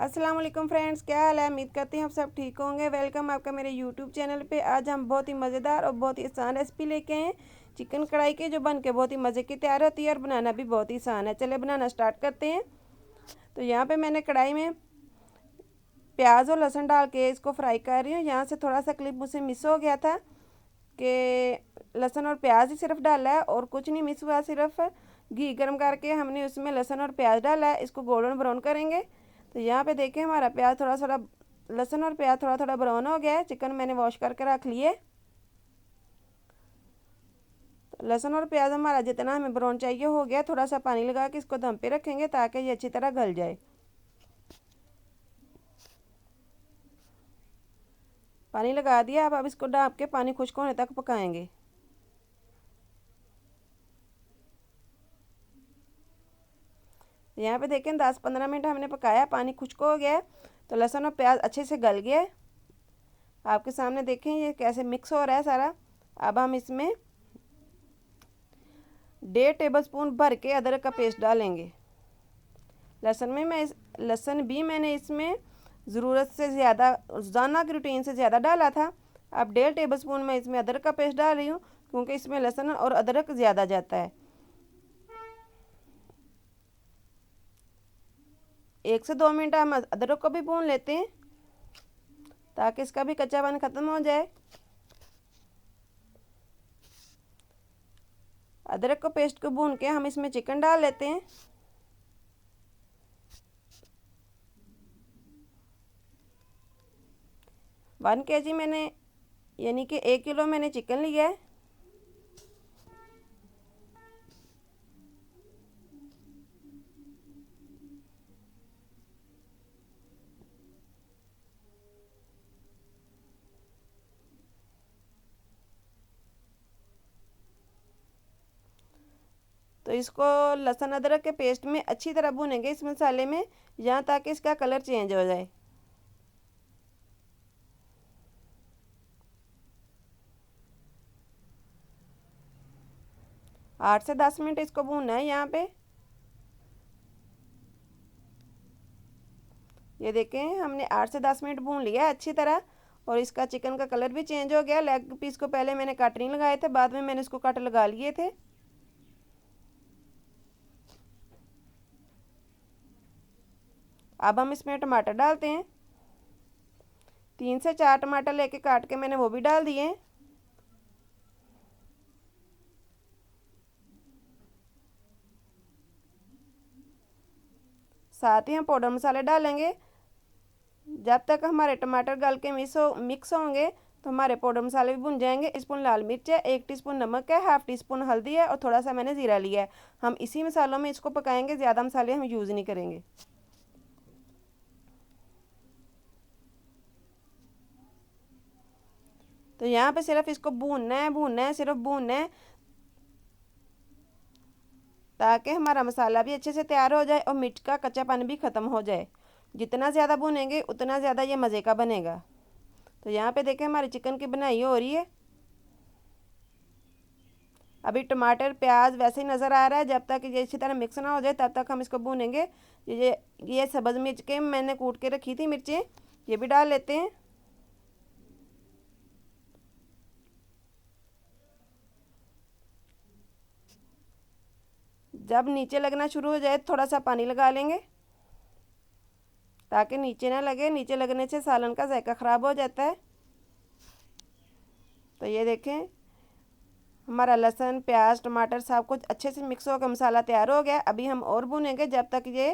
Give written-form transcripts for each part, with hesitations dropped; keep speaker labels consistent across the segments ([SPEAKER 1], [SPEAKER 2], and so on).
[SPEAKER 1] अस्सलाम वालेकुम फ्रेंड्स, क्या हाल है। उम्मीद करती हैं आप सब ठीक होंगे। वेलकम आपका मेरे यूट्यूब चैनल पे। आज हम बहुत ही मज़ेदार और बहुत ही आसान रेसिपी लेके आए हैं चिकन कढ़ाई की, जो बन के बहुत ही मज़े की तैयार होती है और बनाना भी बहुत ही आसान है। चलिए बनाना स्टार्ट करते हैं। तो यहाँ पे मैंने कढ़ाई में प्याज और लहसुन डाल के इसको फ्राई कर रही हूँ। यहाँ से थोड़ा सा क्लिप मुझसे मिस हो गया था कि लहसुन और प्याज ही सिर्फ डाला है और कुछ नहीं मिस हुआ। सिर्फ घी गर्म करके हमने उसमें लहसुन और प्याज डाला है। इसको गोल्डन ब्राउन करेंगे। तो यहाँ पे देखें हमारा प्याज थोड़ा थोड़ा, लहसुन और प्याज थोड़ा थोड़ा ब्राउन हो गया है। चिकन मैंने वॉश करके रख लिए। तो लहसुन और प्याज हमारा जितना हमें ब्राउन चाहिए हो गया। थोड़ा सा पानी लगा के इसको दम पे रखेंगे ताकि ये अच्छी तरह गल जाए। पानी लगा दिया। अब इसको ढाँप के पानी खुश्क होने तक पकाएंगे। यहाँ पे देखें 10-15 मिनट हमने पकाया, पानी खुश्क हो गया है। तो लहसुन और प्याज अच्छे से गल गया है। आपके सामने देखें ये कैसे मिक्स हो रहा है सारा। अब हम इसमें 1.5 टेबलस्पून भर के अदरक का पेस्ट डालेंगे। लहसुन भी मैंने इसमें ज़रूरत से ज़्यादा, रोज़ाना की रूटीन से ज़्यादा डाला था। अब 1.5 टेबलस्पून मैं इसमें अदरक का पेस्ट डाल रही हूँ, क्योंकि इसमें लहसुन और अदरक ज़्यादा जाता है। 1 से 2 मिनट हम अदरक को भी भून लेते हैं ताकि इसका भी कच्चापन ख़त्म हो जाए। अदरक को पेस्ट को भून के हम इसमें चिकन डाल लेते हैं। वन केजी मैंने, यानी कि 1 किलो मैंने चिकन लिया है। तो इसको लहसुन अदरक के पेस्ट में अच्छी तरह भूनेंगे इस मसाले में, यहाँ तक इसका कलर चेंज हो जाए। 8 से 10 मिनट इसको भूनना है। यहाँ पे ये देखें हमने 8 से 10 मिनट भून लिया है अच्छी तरह, और इसका चिकन का कलर भी चेंज हो गया। लेग पीस को पहले मैंने कट नहीं लगाए थे, बाद में मैंने इसको कट लगा लिए थे। अब हम इसमें टमाटर डालते हैं। 3 से 4 टमाटर लेके काट के मैंने वो भी डाल दिए हैं। साथ ही हम पाउडर मसाले डालेंगे। जब तक हमारे टमाटर गल के मिक्स होंगे तो हमारे पाउडर मसाले भी भुन जाएंगे। 1 स्पून लाल मिर्च है, 1 टीस्पून नमक है, हाफ टी स्पून हल्दी है और थोड़ा सा मैंने ज़ीरा लिया है। हम इसी मसालों में इसको पकाएंगे, ज़्यादा मसाले हम यूज़ नहीं करेंगे। तो यहाँ पे सिर्फ इसको भूनना है, सिर्फ भूनना है, ताकि हमारा मसाला भी अच्छे से तैयार हो जाए और मिर्च का कच्चापन भी ख़त्म हो जाए। जितना ज़्यादा भूनेंगे उतना ज़्यादा ये मज़े का बनेगा। तो यहाँ पे देखें हमारी चिकन की बनाई हो रही है। अभी टमाटर प्याज वैसे ही नज़र आ रहा है। जब तक ये अच्छी तरह मिक्स ना हो जाए तब तक हम इसको भूनेंगे। ये सब्ज़ मिर्च के मैंने कूट के रखी थी मिर्चें, ये भी डाल लेते हैं। जब नीचे लगना शुरू हो जाए थोड़ा सा पानी लगा लेंगे ताकि नीचे ना लगे। नीचे लगने से सालन का जायका ख़राब हो जाता है। तो ये देखें हमारा लहसुन प्याज टमाटर सब कुछ अच्छे से मिक्स होकर मसाला तैयार हो गया। अभी हम और भूनेंगे जब तक ये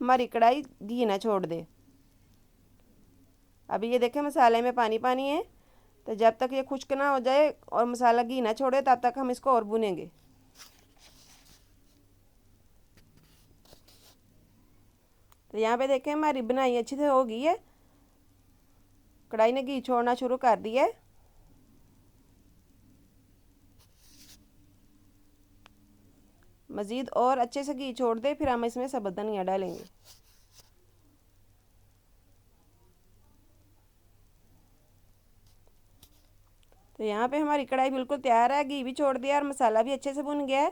[SPEAKER 1] हमारी कढ़ाई घी ना छोड़ दे। अभी ये देखें मसाले में पानी पानी है। तो जब तक ये खुश्क ना हो जाए और मसाला घी ना छोड़े तब तक हम इसको और भूनेंगे। तो यहाँ पे देखें हमारी बनाई अच्छी से हो गई है। कढ़ाई ने घी छोड़ना शुरू कर दिया है। मज़ीद और अच्छे से घी छोड़ दे, फिर हम इसमें सब्ज़ धनिया डालेंगे। तो यहाँ पे हमारी कढ़ाई बिल्कुल तैयार है। घी भी छोड़ दिया और मसाला भी अच्छे से भुन गया है।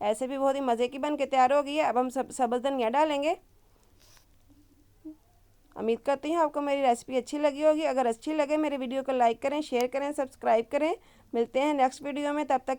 [SPEAKER 1] ऐसे भी बहुत ही मज़े की बन के तैयार हो गई है। अब हम सब्ज़ धनिया डालेंगे। उम्मीद करती हूँ आपको मेरी रेसिपी अच्छी लगी होगी। अगर अच्छी लगे मेरे वीडियो को लाइक करें, शेयर करें, सब्सक्राइब करें। मिलते हैं नेक्स्ट वीडियो में, तब तक